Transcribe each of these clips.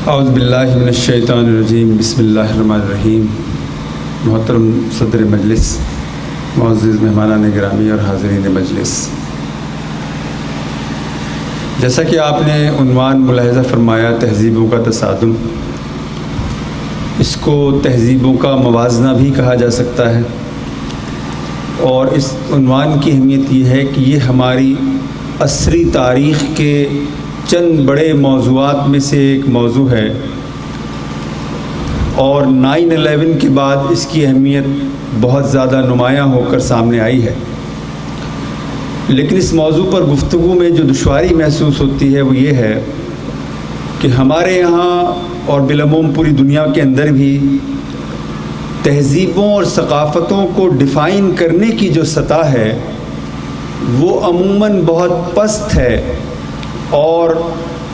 اعوذ باللہ من الشیطان الرجیم، بسم اللہ الرحمن الرحیم۔ محترم صدر مجلس، معزز مہمانان گرامی اور حاضرین مجلس، جیسا کہ آپ نے عنوان ملاحظہ فرمایا تہذیبوں کا تصادم، اس کو تہذیبوں کا موازنہ بھی کہا جا سکتا ہے، اور اس عنوان کی اہمیت یہ ہے کہ یہ ہماری عصری تاریخ کے چند بڑے موضوعات میں سے ایک موضوع ہے، اور 9/11 کے بعد اس کی اہمیت بہت زیادہ نمایاں ہو کر سامنے آئی ہے۔ لیکن اس موضوع پر گفتگو میں جو دشواری محسوس ہوتی ہے وہ یہ ہے کہ ہمارے یہاں اور بالعموم پوری دنیا کے اندر بھی تہذیبوں اور ثقافتوں کو ڈیفائن کرنے کی جو سطح ہے وہ عموماً بہت پست ہے، اور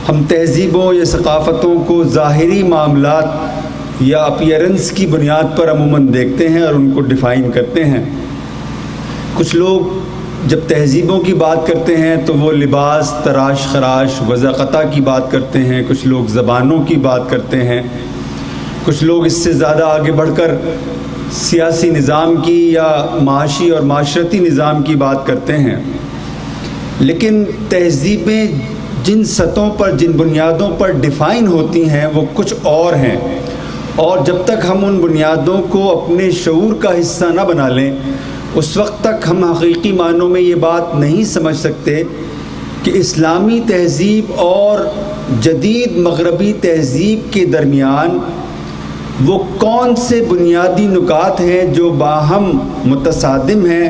ہم تہذیبوں یا ثقافتوں کو ظاہری معاملات یا اپیرنس کی بنیاد پر عموماً دیکھتے ہیں اور ان کو ڈیفائن کرتے ہیں۔ کچھ لوگ جب تہذیبوں کی بات کرتے ہیں تو وہ لباس، تراش خراش، وضاقتہ کی بات کرتے ہیں، کچھ لوگ زبانوں کی بات کرتے ہیں، کچھ لوگ اس سے زیادہ آگے بڑھ کر سیاسی نظام کی یا معاشی اور معاشرتی نظام کی بات کرتے ہیں۔ لیکن تہذیبیں جن سطحوں پر، جن بنیادوں پر ڈیفائن ہوتی ہیں وہ کچھ اور ہیں، اور جب تک ہم ان بنیادوں کو اپنے شعور کا حصہ نہ بنا لیں اس وقت تک ہم حقیقی معنوں میں یہ بات نہیں سمجھ سکتے کہ اسلامی تہذیب اور جدید مغربی تہذیب کے درمیان وہ کون سے بنیادی نکات ہیں جو باہم متصادم ہیں،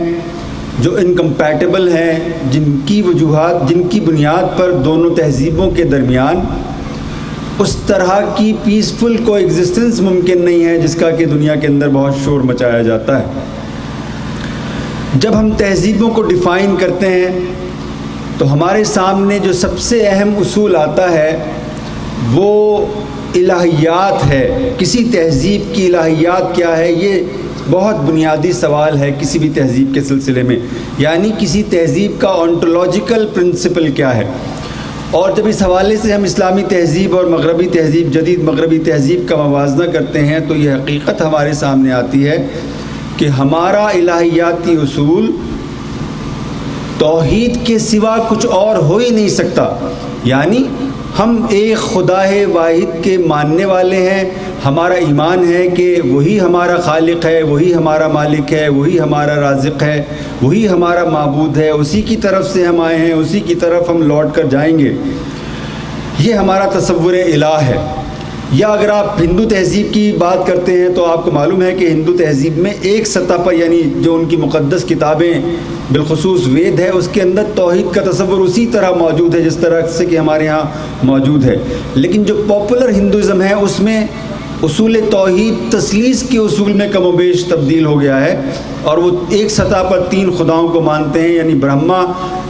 جو انکمپیٹیبل ہیں، جن کی وجوہات، جن کی بنیاد پر دونوں تہذیبوں کے درمیان اس طرح کی پیسفل کو ایگزسٹنس ممکن نہیں ہے جس کا کہ دنیا کے اندر بہت شور مچایا جاتا ہے۔ جب ہم تہذیبوں کو ڈیفائن کرتے ہیں تو ہمارے سامنے جو سب سے اہم اصول آتا ہے وہ الہیات ہے۔ کسی تہذیب کی الہیات کیا ہے، یہ بہت بنیادی سوال ہے کسی بھی تہذیب کے سلسلے میں، یعنی کسی تہذیب کا آنٹولوجیکل پرنسپل کیا ہے۔ اور جب اس حوالے سے ہم اسلامی تہذیب اور مغربی تہذیب، جدید مغربی تہذیب کا موازنہ کرتے ہیں تو یہ حقیقت ہمارے سامنے آتی ہے کہ ہمارا الہیاتی اصول توحید کے سوا کچھ اور ہو ہی نہیں سکتا، یعنی ہم ایک خدا واحد کے ماننے والے ہیں۔ ہمارا ایمان ہے کہ وہی ہمارا خالق ہے، وہی ہمارا مالک ہے، وہی ہمارا رازق ہے، وہی ہمارا معبود ہے، اسی کی طرف سے ہم آئے ہیں، اسی کی طرف ہم لوٹ کر جائیں گے۔ یہ ہمارا تصور الہ ہے۔ یا اگر آپ ہندو تہذیب کی بات کرتے ہیں تو آپ کو معلوم ہے کہ ہندو تہذیب میں ایک سطح پر، یعنی جو ان کی مقدس کتابیں بالخصوص وید ہے، اس کے اندر توحید کا تصور اسی طرح موجود ہے جس طرح سے کہ ہمارے ہاں موجود ہے۔ لیکن جو پاپولر ہندوازم ہے اس میں اصول توحید تثلیث کے اصول میں کم و بیش تبدیل ہو گیا ہے، اور وہ ایک سطح پر 3 خداؤں کو مانتے ہیں، یعنی برہما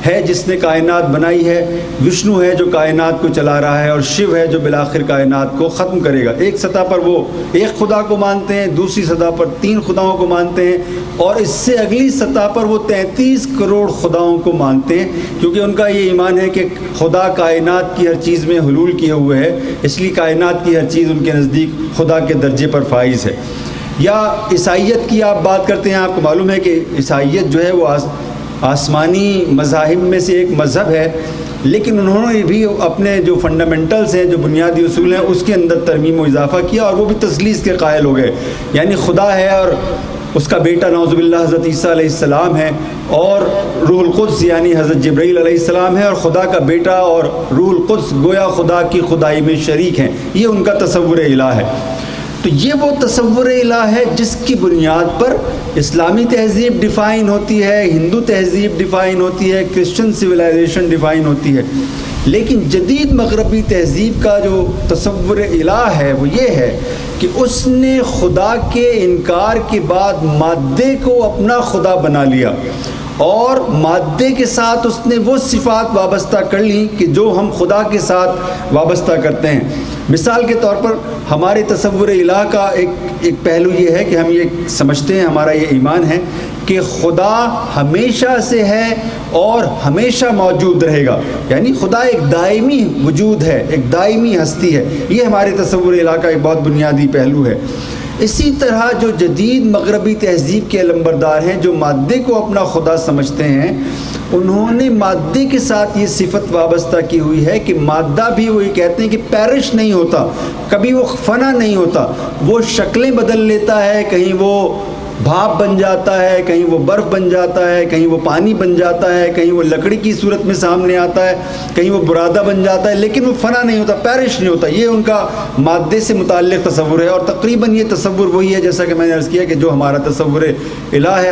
ہے جس نے کائنات بنائی ہے، وشنو ہے جو کائنات کو چلا رہا ہے، اور شیو ہے جو بالآخر کائنات کو ختم کرے گا۔ ایک سطح پر وہ ایک خدا کو مانتے ہیں، دوسری سطح پر 3 خداؤں کو مانتے ہیں، اور اس سے اگلی سطح پر وہ 33 کروڑ خداؤں کو مانتے ہیں، کیونکہ ان کا یہ ایمان ہے کہ خدا کائنات کی ہر چیز میں حلول کیے ہوئے ہے، اس لیے کائنات کی ہر چیز ان کے نزدیک خدا کے درجے پر فائز ہے۔ یا عیسائیت کی آپ بات کرتے ہیں، آپ کو معلوم ہے کہ عیسائیت جو ہے وہ آسمانی مذاہب میں سے ایک مذہب ہے، لیکن انہوں نے بھی اپنے جو فنڈامنٹلز ہیں، جو بنیادی اصول ہیں، اس کے اندر ترمیم و اضافہ کیا، اور وہ بھی تثلیث کے قائل ہو گئے، یعنی خدا ہے اور اس کا بیٹا نعوذ باللہ حضرت عیسیٰ علیہ السلام ہے، اور روح القدس یعنی حضرت جبرائیل علیہ السلام ہے، اور خدا کا بیٹا اور روح القدس گویا خدا کی خدائی میں شریک ہیں۔ یہ ان کا تصور الہ ہے۔ تو یہ وہ تصور الہ ہے جس کی بنیاد پر اسلامی تہذیب ڈیفائن ہوتی ہے، ہندو تہذیب ڈیفائن ہوتی ہے، کرسچن سویلائزیشن ڈیفائن ہوتی ہے۔ لیکن جدید مغربی تہذیب کا جو تصور الہ ہے وہ یہ ہے کہ اس نے خدا کے انکار کے بعد مادے کو اپنا خدا بنا لیا، اور مادے کے ساتھ اس نے وہ صفات وابستہ کر لیں کہ جو ہم خدا کے ساتھ وابستہ کرتے ہیں۔ مثال کے طور پر ہمارے تصور الہ کا ایک پہلو یہ ہے کہ ہم یہ سمجھتے ہیں، ہمارا یہ ایمان ہے کہ خدا ہمیشہ سے ہے اور ہمیشہ موجود رہے گا، یعنی خدا ایک دائمی وجود ہے، ایک دائمی ہستی ہے. یہ ہمارے تصور الہ کا ایک بہت بنیادی پہلو ہے. اسی طرح جو جدید مغربی تہذیب کے علمبردار ہیں، جو مادے کو اپنا خدا سمجھتے ہیں، انہوں نے مادے کے ساتھ یہ صفت وابستہ کی ہوئی ہے کہ مادہ بھی وہی کہتے ہیں کہ پیرش نہیں ہوتا، کبھی وہ فنا نہیں ہوتا، وہ شکلیں بدل لیتا ہے، کہیں وہ بھاپ بن جاتا ہے، کہیں وہ برف بن جاتا ہے، کہیں وہ پانی بن جاتا ہے، کہیں وہ لکڑی کی صورت میں سامنے آتا ہے، کہیں وہ برادہ بن جاتا ہے، لیکن وہ فنا نہیں ہوتا، پیرش نہیں ہوتا. یہ ان کا مادے سے متعلق تصور ہے. اور تقریباً یہ تصور وہی ہے جیسا کہ میں نے عرض کیا کہ جو ہمارا تصور الہ ہے،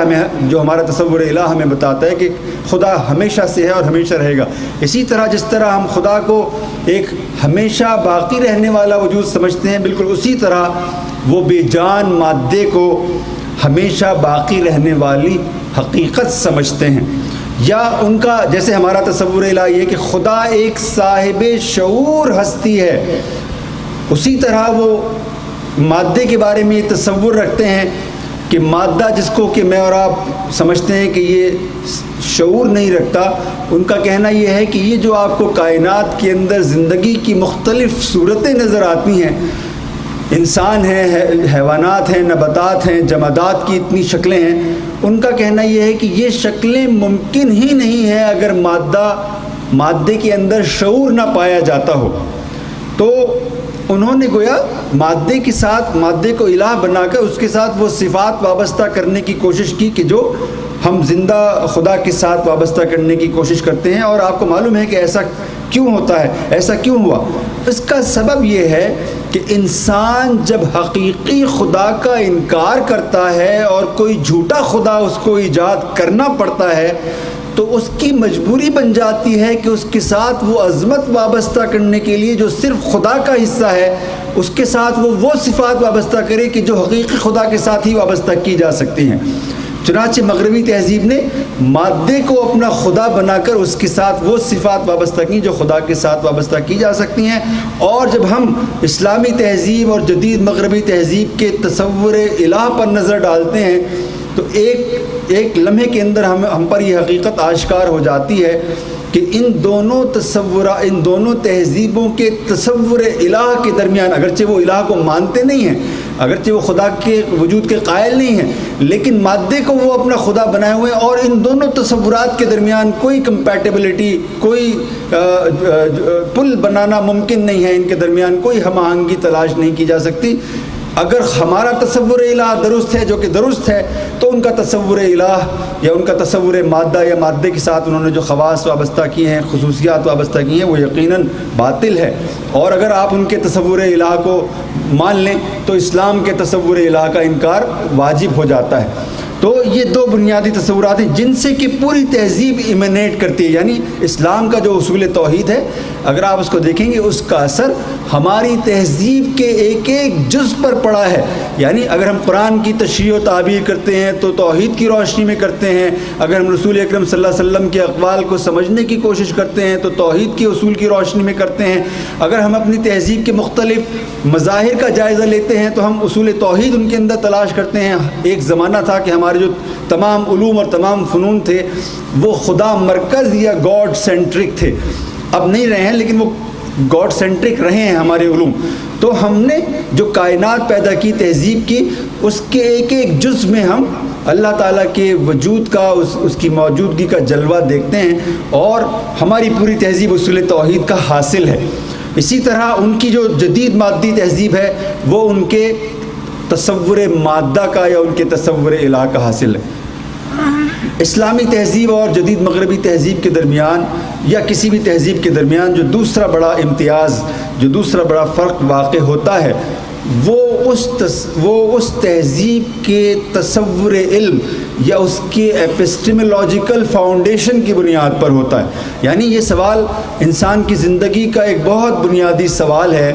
ہمارا تصور الہ ہمیں بتاتا ہے کہ خدا ہمیشہ سے ہے اور ہمیشہ رہے گا. اسی طرح جس طرح ہم خدا کو ایک ہمیشہ باقی رہنے والا وجود سمجھتے ہیں، بالکل اسی طرح وہ بے جان مادے کو ہمیشہ باقی رہنے والی حقیقت سمجھتے ہیں. یا ان کا جیسے ہمارا تصور الہ یہ کہ خدا ایک صاحب شعور ہستی ہے، اسی طرح وہ مادے کے بارے میں یہ تصور رکھتے ہیں کہ مادہ جس کو کہ میں اور آپ سمجھتے ہیں کہ یہ شعور نہیں رکھتا، ان کا کہنا یہ ہے کہ یہ جو آپ کو کائنات کے اندر زندگی کی مختلف صورتیں نظر آتی ہیں، انسان ہیں، حیوانات ہیں، نباتات ہیں، جمادات کی اتنی شکلیں ہیں، ان کا کہنا یہ ہے کہ یہ شکلیں ممکن ہی نہیں ہیں اگر مادے کے اندر شعور نہ پایا جاتا ہو. تو انہوں نے گویا مادے کے ساتھ، مادے کو الہ بنا کر اس کے ساتھ وہ صفات وابستہ کرنے کی کوشش کی کہ جو ہم زندہ خدا کے ساتھ وابستہ کرنے کی کوشش کرتے ہیں. اور آپ کو معلوم ہے کہ ایسا کیوں ہوتا ہے، ایسا کیوں ہوا؟ اس کا سبب یہ ہے کہ انسان جب حقیقی خدا کا انکار کرتا ہے اور کوئی جھوٹا خدا اس کو ایجاد کرنا پڑتا ہے، تو اس کی مجبوری بن جاتی ہے کہ اس کے ساتھ وہ عظمت وابستہ کرنے کے لیے جو صرف خدا کا حصہ ہے، اس کے ساتھ وہ صفات وابستہ کرے کہ جو حقیقی خدا کے ساتھ ہی وابستہ کی جا سکتی ہیں. چنانچہ مغربی تہذیب نے مادے کو اپنا خدا بنا کر اس کے ساتھ وہ صفات وابستہ کی جو خدا کے ساتھ وابستہ کی جا سکتی ہیں. اور جب ہم اسلامی تہذیب اور جدید مغربی تہذیب کے تصور الہ پر نظر ڈالتے ہیں تو ایک لمحے کے اندر ہم پر یہ حقیقت آشکار ہو جاتی ہے کہ ان دونوں تہذیبوں کے تصور الہ کے درمیان، اگرچہ وہ الہ کو مانتے نہیں ہیں، اگرچہ وہ خدا کے وجود کے قائل نہیں ہیں، لیکن مادے کو وہ اپنا خدا بنائے ہوئے ہیں. اور ان دونوں تصورات کے درمیان کوئی کمپیٹیبلٹی، کوئی پل بنانا ممکن نہیں ہے، ان کے درمیان کوئی ہم آہنگی تلاش نہیں کی جا سکتی. اگر ہمارا تصور الہ درست ہے، جو کہ درست ہے، تو ان کا تصور الہ یا ان کا تصور مادہ یا مادے کے ساتھ انہوں نے جو خواص وابستہ کیے ہیں، خصوصیات وابستہ کی ہیں، وہ یقیناً باطل ہے. اور اگر آپ ان کے تصور الہ کو مان لیں تو اسلام کے تصور الہ کا انکار واجب ہو جاتا ہے. تو یہ دو بنیادی تصورات ہیں جن سے کہ پوری تہذیب ایمنیٹ کرتی ہے. یعنی اسلام کا جو اصول توحید ہے، اگر آپ اس کو دیکھیں گے، اس کا اثر ہماری تہذیب کے ایک ایک جز پر پڑا ہے. یعنی اگر ہم قرآن کی تشریح و تعبیر کرتے ہیں تو توحید کی روشنی میں کرتے ہیں، اگر ہم رسول اکرم صلی اللہ علیہ وسلم کے اقوال کو سمجھنے کی کوشش کرتے ہیں تو توحید کے اصول کی روشنی میں کرتے ہیں، اگر ہم اپنی تہذیب کے مختلف مظاہر کا جائزہ لیتے ہیں تو ہم اصول توحید ان کے اندر تلاش کرتے ہیں. ایک زمانہ تھا کہ ہمارے جو تمام علوم اور تمام فنون تھے وہ خدا مرکز یا گاڈ سینٹرک تھے. اب نہیں رہے ہیں، لیکن وہ گاڈ سینٹرک رہے ہیں ہمارے علوم. تو ہم نے جو کائنات پیدا کی، تہذیب کی، اس کے ایک ایک جز میں ہم اللہ تعالیٰ کے وجود کا، اس کی موجودگی کا جلوہ دیکھتے ہیں، اور ہماری پوری تہذیب اصول توحید کا حاصل ہے. اسی طرح ان کی جو جدید مادی تہذیب ہے وہ ان کے تصور مادہ کا یا ان کے تصور الہ کا حاصل ہے. اسلامی تہذیب اور جدید مغربی تہذیب کے درمیان یا کسی بھی تہذیب کے درمیان جو دوسرا بڑا امتیاز، جو دوسرا بڑا فرق واقع ہوتا ہے، وہ اس تہذیب کے تصور علم یا اس کے ایپسٹیمولوجیکل فاؤنڈیشن کی بنیاد پر ہوتا ہے. یعنی یہ سوال انسان کی زندگی کا ایک بہت بنیادی سوال ہے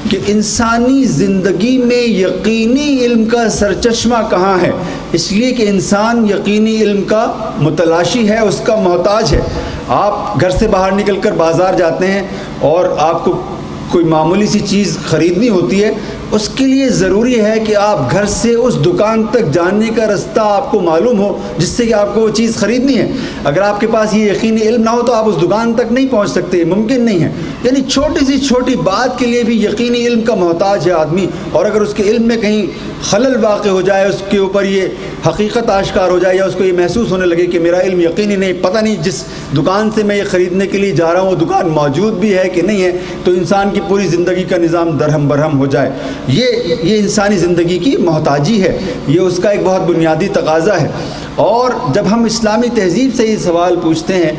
کہ انسانی زندگی میں یقینی علم کا سرچشمہ کہاں ہے. اس لیے کہ انسان یقینی علم کا متلاشی ہے، اس کا محتاج ہے. آپ گھر سے باہر نکل کر بازار جاتے ہیں اور آپ کو کوئی معمولی سی چیز خریدنی ہوتی ہے، اس کے لیے ضروری ہے کہ آپ گھر سے اس دکان تک جانے کا رستہ آپ کو معلوم ہو جس سے کہ آپ کو وہ چیز خریدنی ہے۔ اگر آپ کے پاس یہ یقینی علم نہ ہو تو آپ اس دکان تک نہیں پہنچ سکتے، ممکن نہیں ہے۔ یعنی چھوٹی سی چھوٹی بات کے لیے بھی یقینی علم کا محتاج ہے آدمی، اور اگر اس کے علم میں کہیں خلل واقع ہو جائے، اس کے اوپر یہ حقیقت آشکار ہو جائے، یا اس کو یہ محسوس ہونے لگے کہ میرا علم یقینی نہیں، پتہ نہیں جس دکان سے میں یہ خریدنے کے لیے جا رہا ہوں وہ دکان موجود بھی ہے کہ نہیں ہے، تو انسان کی پوری زندگی کا نظام درہم برہم ہو جائے۔ یہ انسانی زندگی کی محتاجی ہے، یہ اس کا ایک بہت بنیادی تقاضا ہے۔ اور جب ہم اسلامی تہذیب سے یہ سوال پوچھتے ہیں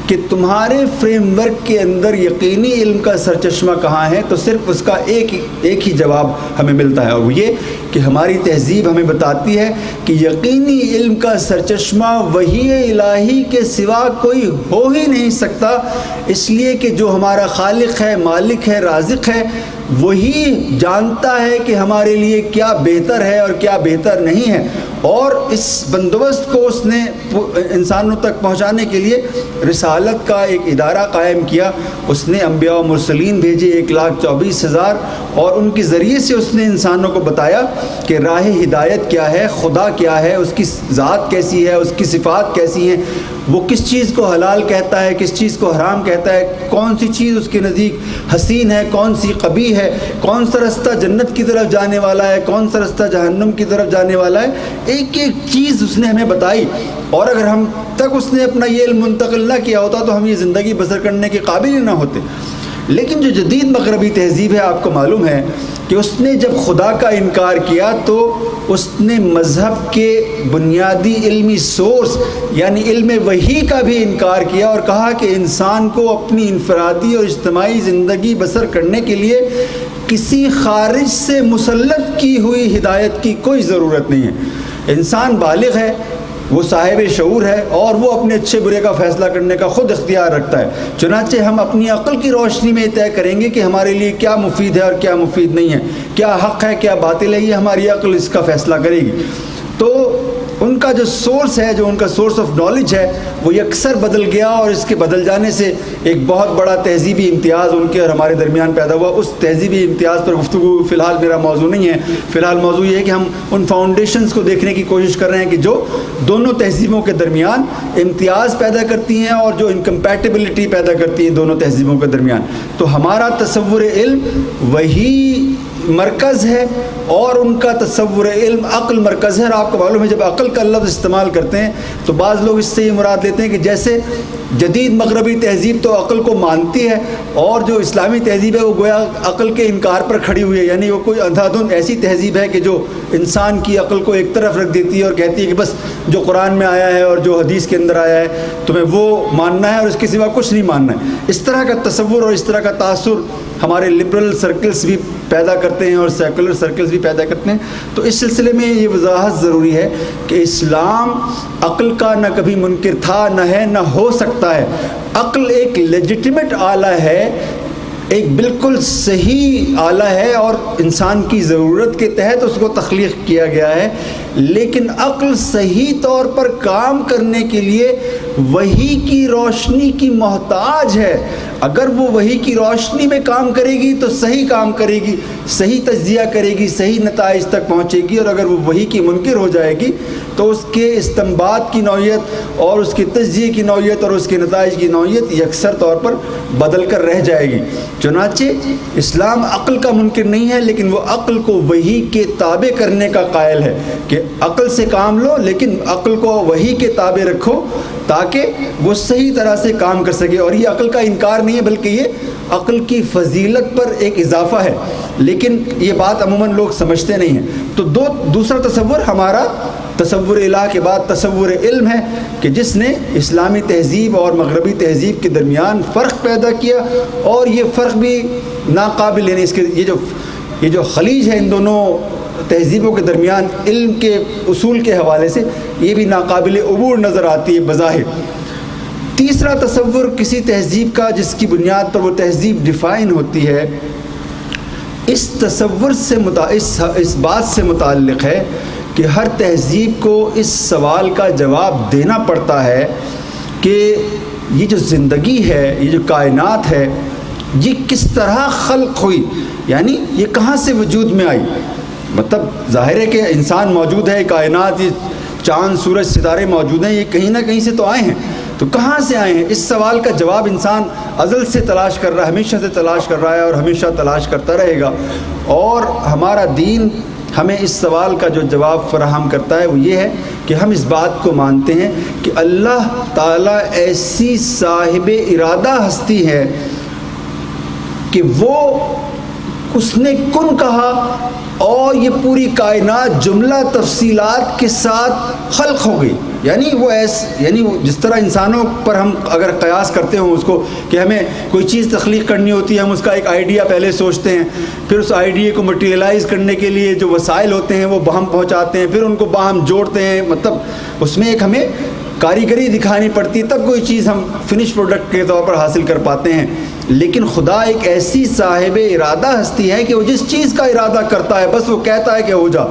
کہ تمہارے فریم ورک کے اندر یقینی علم کا سرچشمہ کہاں ہے، تو صرف اس کا ایک ہی جواب ہمیں ملتا ہے، اور وہ یہ کہ ہماری تہذیب ہمیں بتاتی ہے کہ یقینی علم کا سرچشمہ وحی الہی کے سوا کوئی ہو ہی نہیں سکتا، اس لیے کہ جو ہمارا خالق ہے، مالک ہے، رازق ہے، وہی جانتا ہے کہ ہمارے لیے کیا بہتر ہے اور کیا بہتر نہیں ہے، اور اس بندوبست کو اس نے انسانوں تک پہنچانے کے لیے رسالت کا ایک ادارہ قائم کیا۔ اس نے انبیاء و مرسلین بھیجے 1,24,000، اور ان کے ذریعے سے اس نے انسانوں کو بتایا کہ راہ ہدایت کیا ہے، خدا کیا ہے، اس کی ذات کیسی ہے، اس کی صفات کیسی ہیں، وہ کس چیز کو حلال کہتا ہے، کس چیز کو حرام کہتا ہے، کون سی چیز اس کے نزدیک حسین ہے، کون سی قبیح ہے، کون سا رستہ جنت کی طرف جانے والا ہے، کون سا رستہ جہنم کی طرف جانے والا ہے، ایک ایک چیز اس نے ہمیں بتائی۔ اور اگر ہم تک اس نے اپنا یہ علم منتقل نہ کیا ہوتا تو ہم یہ زندگی بسر کرنے کے قابل ہی نہ ہوتے۔ لیکن جو جدید مغربی تہذیب ہے، آپ کو معلوم ہے کہ اس نے جب خدا کا انکار کیا تو اس نے مذہب کے بنیادی علمی سورس یعنی علم وحی کا بھی انکار کیا، اور کہا کہ انسان کو اپنی انفرادی اور اجتماعی زندگی بسر کرنے کے لیے کسی خارج سے مسلط کی ہوئی ہدایت کی کوئی ضرورت نہیں ہے۔ انسان بالغ ہے، وہ صاحب شعور ہے، اور وہ اپنے اچھے برے کا فیصلہ کرنے کا خود اختیار رکھتا ہے۔ چنانچہ ہم اپنی عقل کی روشنی میں طے کریں گے کہ ہمارے لیے کیا مفید ہے اور کیا مفید نہیں ہے، کیا حق ہے کیا باطل ہے، یہ ہماری عقل اس کا فیصلہ کرے گی۔ تو ان کا جو سورس ہے، جو ان کا سورس آف نالج ہے، وہ یکسر بدل گیا، اور اس کے بدل جانے سے ایک بہت بڑا تہذیبی امتیاز ان کے اور ہمارے درمیان پیدا ہوا۔ اس تہذیبی امتیاز پر گفتگو فی الحال میرا موضوع نہیں ہے، فی الحال موضوع یہ ہے کہ ہم ان فاؤنڈیشنز کو دیکھنے کی کوشش کر رہے ہیں کہ جو دونوں تہذیبوں کے درمیان امتیاز پیدا کرتی ہیں اور جو انکمپیٹیبلٹی پیدا کرتی ہیں دونوں تہذیبوں کے درمیان۔ تو ہمارا تصور علم وہی مرکز ہے، اور ان کا تصور علم عقل مرکز ہے۔ اور آپ کو معلوم ہے جب عقل کا لفظ استعمال کرتے ہیں تو بعض لوگ اس سے یہ مراد لیتے ہیں کہ جیسے جدید مغربی تہذیب تو عقل کو مانتی ہے، اور جو اسلامی تہذیب ہے وہ گویا عقل کے انکار پر کھڑی ہوئی ہے، یعنی وہ کوئی اندھا دھند ایسی تہذیب ہے کہ جو انسان کی عقل کو ایک طرف رکھ دیتی ہے اور کہتی ہے کہ بس جو قرآن میں آیا ہے اور جو حدیث کے اندر آیا ہے تمہیں وہ ماننا ہے اور اس کے سوا کچھ نہیں ماننا ہے۔ اس طرح کا تصور اور اس طرح کا تاثر ہمارے لبرل سرکلز بھی پیدا کرتے ہیں اور سیکولر سرکلز بھی پیدا کرتے ہیں۔ تو اس سلسلے میں یہ وضاحت ضروری ہے کہ اسلام عقل کا نہ کبھی منکر تھا، نہ ہے، نہ ہو سکتا ہے۔ عقل ایک لیجٹیمیٹ آلہ ہے، ایک بالکل صحیح آلہ ہے، اور انسان کی ضرورت کے تحت اس کو تخلیق کیا گیا ہے، لیکن عقل صحیح طور پر کام کرنے کے لیے وحی کی روشنی کی محتاج ہے۔ اگر وہ وحی کی روشنی میں کام کرے گی تو صحیح کام کرے گی، صحیح تجزیہ کرے گی، صحیح نتائج تک پہنچے گی، اور اگر وہ وحی کی منکر ہو جائے گی تو اس کے استنباط کی نوعیت اور اس کے تجزیے کی نوعیت اور اس کے نتائج کی نوعیت یکسر طور پر بدل کر رہ جائے گی۔ چنانچہ اسلام عقل کا منکر نہیں ہے، لیکن وہ عقل کو وحی کے تابع کرنے کا قائل ہے کہ عقل سے کام لو لیکن عقل کو وحی کے تابع رکھو تاکہ وہ صحیح طرح سے کام کر سکے۔ اور یہ عقل کا انکار نہیں ہے بلکہ یہ عقل کی فضیلت پر ایک اضافہ ہے، لیکن یہ بات عموماً لوگ سمجھتے نہیں ہیں۔ تو دوسرا تصور ہمارا تصور الہ کے بعد تصور علم ہے کہ جس نے اسلامی تہذیب اور مغربی تہذیب کے درمیان فرق پیدا کیا، اور یہ فرق بھی ناقابل، یعنی اس کے یہ جو خلیج ہے ان دونوں تہذیبوں کے درمیان علم کے اصول کے حوالے سے، یہ بھی ناقابل عبور نظر آتی ہے بظاہر۔ تیسرا تصور کسی تہذیب کا جس کی بنیاد پر وہ تہذیب ڈیفائن ہوتی ہے، اس تصور سے اس بات سے متعلق ہے کہ ہر تہذیب کو اس سوال کا جواب دینا پڑتا ہے کہ یہ جو زندگی ہے، یہ جو کائنات ہے، یہ کس طرح خلق ہوئی، یعنی یہ کہاں سے وجود میں آئی. مطلب ظاہر ہے کہ انسان موجود ہے، کائنات، یہ چاند سورج ستارے موجود ہیں، یہ کہیں نہ کہیں سے تو آئے ہیں. تو کہاں سے آئے ہیں؟ اس سوال کا جواب انسان ازل سے تلاش کر رہا ہے، ہمیشہ سے تلاش کر رہا ہے اور ہمیشہ تلاش کرتا رہے گا. اور ہمارا دین ہمیں اس سوال کا جو جواب فراہم کرتا ہے وہ یہ ہے کہ ہم اس بات کو مانتے ہیں کہ اللہ تعالیٰ ایسی صاحب ارادہ ہستی ہے کہ وہ اس نے کن کہا اور یہ پوری کائنات جملہ تفصیلات کے ساتھ خلق ہو گئی. یعنی وہ جس طرح انسانوں پر ہم اگر قیاس کرتے ہوں اس کو کہ ہمیں کوئی چیز تخلیق کرنی ہوتی ہے، ہم اس کا ایک آئیڈیا پہلے سوچتے ہیں، پھر اس آئیڈیا کو مٹیریلائز کرنے کے لیے جو وسائل ہوتے ہیں وہ باہم پہنچاتے ہیں، پھر ان کو باہم جوڑتے ہیں. مطلب اس میں ایک ہمیں کاریگری دکھانی پڑتی ہے، تب کوئی چیز ہم فنش پروڈکٹ کے طور پر حاصل کر پاتے ہیں. لیکن خدا ایک ایسی صاحب ارادہ ہستی ہے کہ وہ جس چیز کا ارادہ کرتا ہے بس وہ کہتا ہے کہ ہو جا،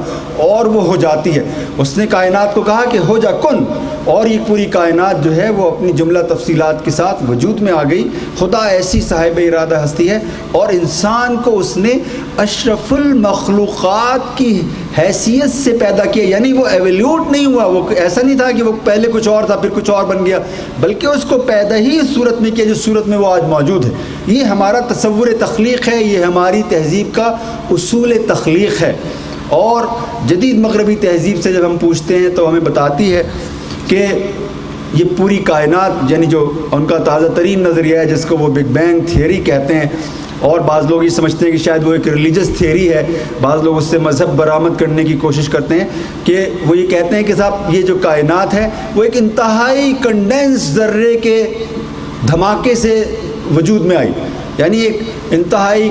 اور وہ ہو جاتی ہے. اس نے کائنات کو کہا کہ ہو جا کن، اور یہ پوری کائنات جو ہے وہ اپنی جملہ تفصیلات کے ساتھ وجود میں آ گئی. خدا ایسی صاحب ارادہ ہستی ہے، اور انسان کو اس نے اشرف المخلوقات کی حیثیت سے پیدا کیا. یعنی وہ ایولیوٹ نہیں ہوا، وہ ایسا نہیں تھا کہ وہ پہلے کچھ اور تھا پھر کچھ اور بن گیا، بلکہ اس کو پیدا ہی اس صورت میں کیا جس صورت میں وہ آج موجود ہے. یہ ہمارا تصور تخلیق ہے، یہ ہماری تہذیب کا اصول تخلیق ہے. اور جدید مغربی تہذیب سے جب ہم پوچھتے ہیں تو ہمیں بتاتی ہے کہ یہ پوری کائنات، یعنی جو ان کا تازہ ترین نظریہ ہے جس کو وہ بگ بینگ تھیوری کہتے ہیں، اور بعض لوگ یہ سمجھتے ہیں کہ شاید وہ ایک ریلیجس تھیوری ہے، بعض لوگ اس سے مذہب برآمد کرنے کی کوشش کرتے ہیں کہ وہ یہ کہتے ہیں کہ صاحب یہ جو کائنات ہے وہ ایک انتہائی کنڈینس ذرے کے دھماکے سے وجود میں آئی. یعنی ایک انتہائی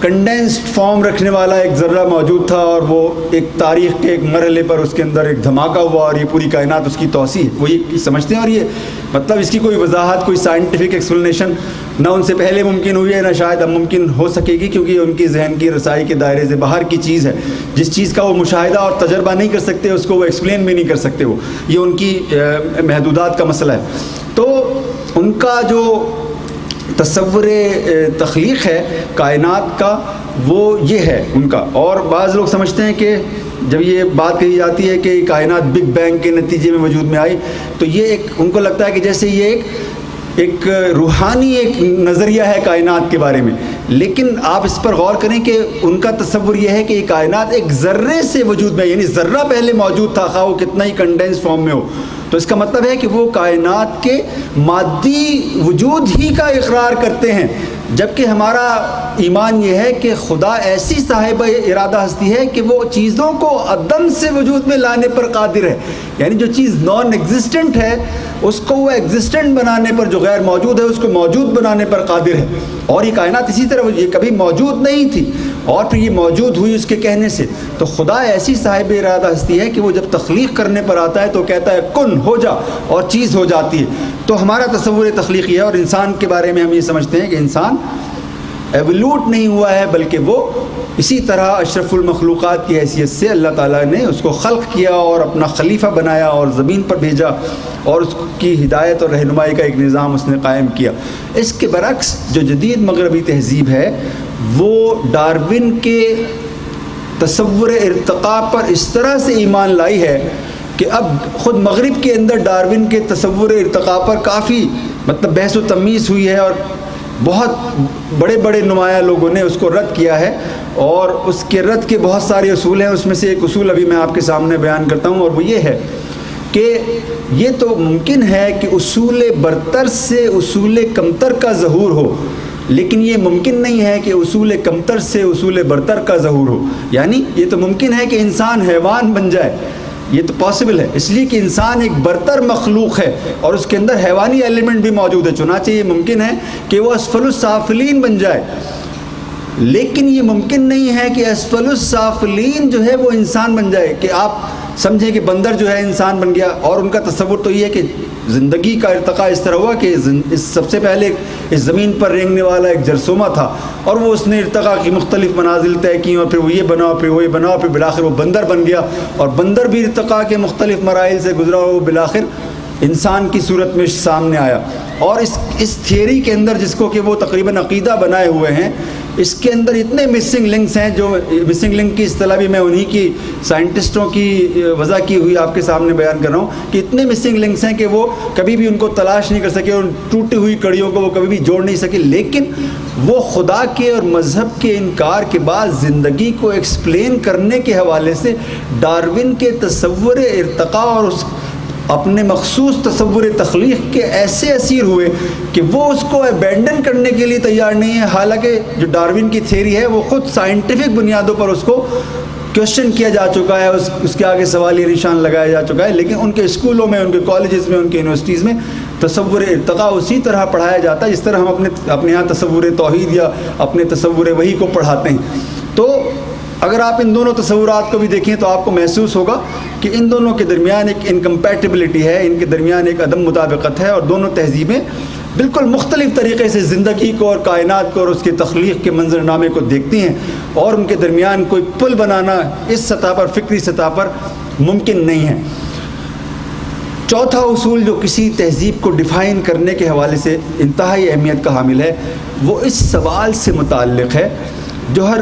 کنڈینسڈ فارم رکھنے والا ایک ذرہ موجود تھا، اور وہ ایک تاریخ کے ایک مرحلے پر اس کے اندر ایک دھماکہ ہوا، اور یہ پوری کائنات اس کی توسیع ہے. وہ یہ سمجھتے ہیں، اور یہ مطلب اس کی کوئی وضاحت، کوئی سائنٹیفک ایکسپلینیشن نہ ان سے پہلے ممکن ہوئی ہے، نہ شاید اب ممکن ہو سکے گی، کیونکہ ان کی ذہن کی رسائی کے دائرے سے باہر کی چیز ہے. جس چیز کا وہ مشاہدہ اور تجربہ نہیں کر سکتے اس کو وہ ایکسپلین بھی نہیں کر سکتے. وہ یہ ان کی محدودات کا مسئلہ ہے. تو ان کا جو تصور تخلیق ہے کائنات کا وہ یہ ہے ان کا. اور بعض لوگ سمجھتے ہیں کہ جب یہ بات کہی جاتی ہے کہ کائنات بگ بینگ کے نتیجے میں وجود میں آئی، تو یہ ایک ان کو لگتا ہے کہ جیسے یہ ایک روحانی ایک نظریہ ہے کائنات کے بارے میں. لیکن آپ اس پر غور کریں کہ ان کا تصور یہ ہے کہ یہ کائنات ایک ذرے سے وجود میں، یعنی ذرہ پہلے موجود تھا، خواہ وہ کتنا ہی کنڈینس فارم میں ہو. تو اس کا مطلب ہے کہ وہ کائنات کے مادی وجود ہی کا اقرار کرتے ہیں، جبکہ ہمارا ایمان یہ ہے کہ خدا ایسی صاحب ارادہ ہستی ہے کہ وہ چیزوں کو عدم سے وجود میں لانے پر قادر ہے. یعنی جو چیز نان ایگزسٹنٹ ہے اس کو وہ ایگزسٹنٹ بنانے پر، جو غیر موجود ہے اس کو موجود بنانے پر قادر ہے. اور یہ کائنات اسی طرح یہ کبھی موجود نہیں تھی اور پھر یہ موجود ہوئی اس کے کہنے سے. تو خدا ایسی صاحب ارادہ ہستی ہے کہ وہ جب تخلیق کرنے پر آتا ہے تو کہتا ہے کن، ہو جا، اور چیز ہو جاتی ہے. تو ہمارا تصور تخلیقی ہے. اور انسان کے بارے میں ہم یہ سمجھتے ہیں کہ انسان ایولیوٹ نہیں ہوا ہے، بلکہ وہ اسی طرح اشرف المخلوقات کی حیثیت سے اللہ تعالیٰ نے اس کو خلق کیا اور اپنا خلیفہ بنایا اور زمین پر بھیجا، اور اس کی ہدایت اور رہنمائی کا ایک نظام اس نے قائم کیا. اس کے برعکس جو جدید مغربی تہذیب ہے وہ ڈارون کے تصور ارتقاء پر اس طرح سے ایمان لائی ہے کہ اب خود مغرب کے اندر ڈارون کے تصور ارتقاء پر کافی مطلب بحث و تمیز ہوئی ہے، اور بہت بڑے بڑے نمایاں لوگوں نے اس کو رد کیا ہے. اور اس کے رد کے بہت سارے اصول ہیں. اس میں سے ایک اصول ابھی میں آپ کے سامنے بیان کرتا ہوں، اور وہ یہ ہے کہ یہ تو ممکن ہے کہ اصول برتر سے اصول کمتر کا ظہور ہو، لیکن یہ ممکن نہیں ہے کہ اصول کمتر سے اصول برتر کا ظہور ہو. یعنی یہ تو ممکن ہے کہ انسان حیوان بن جائے، یہ تو پاسبل ہے، اس لیے کہ انسان ایک برتر مخلوق ہے اور اس کے اندر حیوانی ایلیمنٹ بھی موجود ہے. چنانچہ یہ ممکن ہے کہ وہ اسفل السافلین بن جائے، لیکن یہ ممکن نہیں ہے کہ اسفل السافلین جو ہے وہ انسان بن جائے. کہ آپ سمجھیں کہ بندر جو ہے انسان بن گیا، اور ان کا تصور تو یہ ہے کہ زندگی کا ارتقاء اس طرح ہوا کہ سب سے پہلے اس زمین پر رینگنے والا ایک جرثومہ تھا، اور وہ اس نے ارتقاء کی مختلف منازل طے کی، اور پھر وہ یہ بنا، پھر وہ یہ بنا، پھر بالآخر وہ بندر بن گیا، اور بندر بھی ارتقاء کے مختلف مراحل سے گزرا، وہ بالآخر انسان کی صورت میں سامنے آیا. اور اس تھیوری کے اندر جس کو کہ وہ تقریباً عقیدہ بنائے ہوئے ہیں، اس کے اندر اتنے مسنگ لنکس ہیں، جو مسنگ لنک کی اصطلاح بھی میں انہی کی سائنٹسٹوں کی وضع کی ہوئی آپ کے سامنے بیان کر رہا ہوں کہ اتنے مسنگ لنکس ہیں کہ وہ کبھی بھی ان کو تلاش نہیں کر سکے اور ٹوٹی ہوئی کڑیوں کو وہ کبھی بھی جوڑ نہیں سکے، لیکن وہ خدا کے اور مذہب کے انکار کے بعد زندگی کو ایکسپلین کرنے کے حوالے سے ڈارون کے تصور ارتقاء اور اس اپنے مخصوص تصور تخلیق کے ایسے اسیر ہوئے کہ وہ اس کو ابینڈن کرنے کے لیے تیار نہیں ہے، حالانکہ جو ڈارون کی تھیوری ہے وہ خود سائنٹیفک بنیادوں پر اس کو کوشچن کیا جا چکا ہے، اس کے آگے سوالیہ نشان لگایا جا چکا ہے، لیکن ان کے اسکولوں میں، ان کے کالجز میں، ان کے یونیورسٹیز میں تصور ارتقاء اسی طرح پڑھایا جاتا ہے جس طرح ہم اپنے یہاں تصور توحید یا اپنے تصور وحی کو پڑھاتے ہیں۔ تو اگر آپ ان دونوں تصورات کو بھی دیکھیں تو آپ کو محسوس ہوگا کہ ان دونوں کے درمیان ایک انکمپیٹیبلٹی ہے، ان کے درمیان ایک عدم مطابقت ہے، اور دونوں تہذیبیں بالکل مختلف طریقے سے زندگی کو اور کائنات کو اور اس کی تخلیق کے منظرنامے کو دیکھتی ہیں، اور ان کے درمیان کوئی پل بنانا اس سطح پر، فکری سطح پر ممکن نہیں ہے۔ چوتھا اصول جو کسی تہذیب کو ڈیفائن کرنے کے حوالے سے انتہائی اہمیت کا حامل ہے، وہ اس سوال سے متعلق ہے جو ہر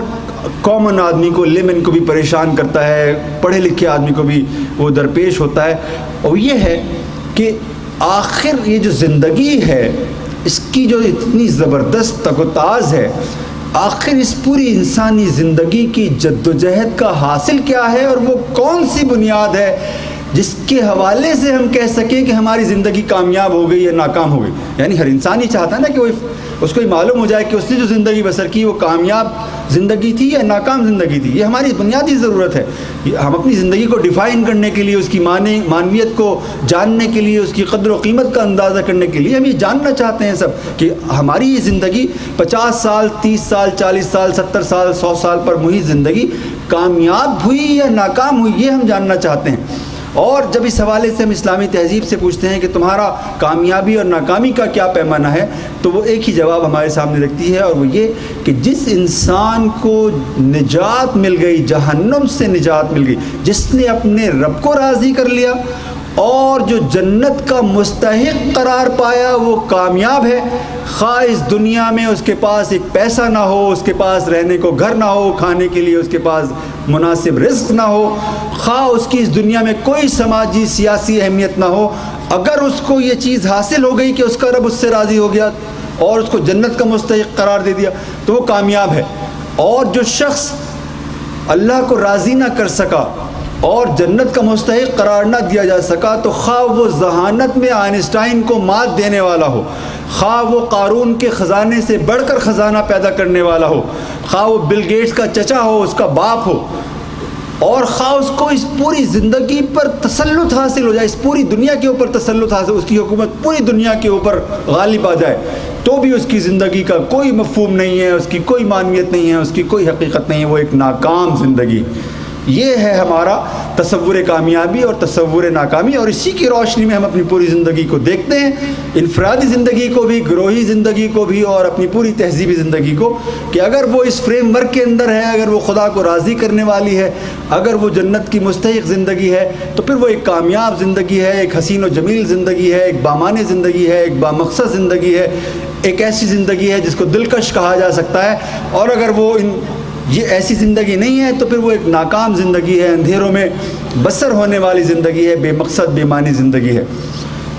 کامن آدمی کو، لیمن کو بھی پریشان کرتا ہے، پڑھے لکھے آدمی کو بھی وہ درپیش ہوتا ہے، اور یہ ہے کہ آخر یہ جو زندگی ہے اس کی جو اتنی زبردست تک و تاز ہے، آخر اس پوری انسانی زندگی کی جد و جہد کا حاصل کیا ہے، اور وہ کون سی بنیاد ہے جس کے حوالے سے ہم کہہ سکیں کہ ہماری زندگی کامیاب ہو گئی یا ناکام ہو گئی۔ یعنی ہر انسان ہی چاہتا ہے نا کہ وہ اس کو یہ معلوم ہو جائے کہ اس نے جو زندگی بسر کی وہ کامیاب زندگی تھی یا ناکام زندگی تھی۔ یہ ہماری بنیادی ضرورت ہے۔ ہم اپنی زندگی کو ڈیفائن کرنے کے لیے، اس کی معنویت کو جاننے کے لیے، اس کی قدر و قیمت کا اندازہ کرنے کے لیے ہم یہ جاننا چاہتے ہیں سب کہ ہماری یہ زندگی 50 سال، 30 سال، 40 سال، 70 سال، 100 سال پر محیط زندگی کامیاب ہوئی یا ناکام ہوئی، یہ ہم جاننا چاہتے ہیں۔ اور جب اس حوالے سے ہم اسلامی تہذیب سے پوچھتے ہیں کہ تمہارا کامیابی اور ناکامی کا کیا پیمانہ ہے، تو وہ ایک ہی جواب ہمارے سامنے رکھتی ہے، اور وہ یہ کہ جس انسان کو نجات مل گئی، جہنم سے نجات مل گئی، جس نے اپنے رب کو راضی کر لیا اور جو جنت کا مستحق قرار پایا، وہ کامیاب ہے۔ خواہ اس دنیا میں اس کے پاس ایک پیسہ نہ ہو، اس کے پاس رہنے کو گھر نہ ہو، کھانے کے لیے اس کے پاس مناسب رزق نہ ہو، خواہ اس کی اس دنیا میں کوئی سماجی سیاسی اہمیت نہ ہو، اگر اس کو یہ چیز حاصل ہو گئی کہ اس کا رب اس سے راضی ہو گیا اور اس کو جنت کا مستحق قرار دے دیا، تو وہ کامیاب ہے۔ اور جو شخص اللہ کو راضی نہ کر سکا اور جنت کا مستحق قرار نہ دیا جا سکا، تو خواہ وہ ذہانت میں آئنسٹائن کو مات دینے والا ہو، خواہ وہ قارون کے خزانے سے بڑھ کر خزانہ پیدا کرنے والا ہو، خواہ وہ بل گیٹس کا چچا ہو، اس کا باپ ہو، اور خواہ اس کو اس پوری زندگی پر تسلط حاصل ہو جائے، اس پوری دنیا کے اوپر تسلط حاصل، اس کی حکومت پوری دنیا کے اوپر غالب آ جائے، تو بھی اس کی زندگی کا کوئی مفہوم نہیں ہے، اس کی کوئی معنویت نہیں ہے، اس کی کوئی حقیقت نہیں ہے، وہ ایک ناکام زندگی۔ یہ ہے ہمارا تصور کامیابی اور تصور ناکامی، اور اسی کی روشنی میں ہم اپنی پوری زندگی کو دیکھتے ہیں، انفرادی زندگی کو بھی، گروہی زندگی کو بھی، اور اپنی پوری تہذیبی زندگی کو، کہ اگر وہ اس فریم ورک کے اندر ہے، اگر وہ خدا کو راضی کرنے والی ہے، اگر وہ جنت کی مستحق زندگی ہے، تو پھر وہ ایک کامیاب زندگی ہے، ایک حسین و جمیل زندگی ہے، ایک بامعنی زندگی ہے، ایک بامقصد زندگی ہے، ایک ایسی زندگی ہے جس کو دلکش کہا جا سکتا ہے۔ اور اگر وہ یہ ایسی زندگی نہیں ہے تو پھر وہ ایک ناکام زندگی ہے، اندھیروں میں بسر ہونے والی زندگی ہے، بے مقصد بے معنی زندگی ہے۔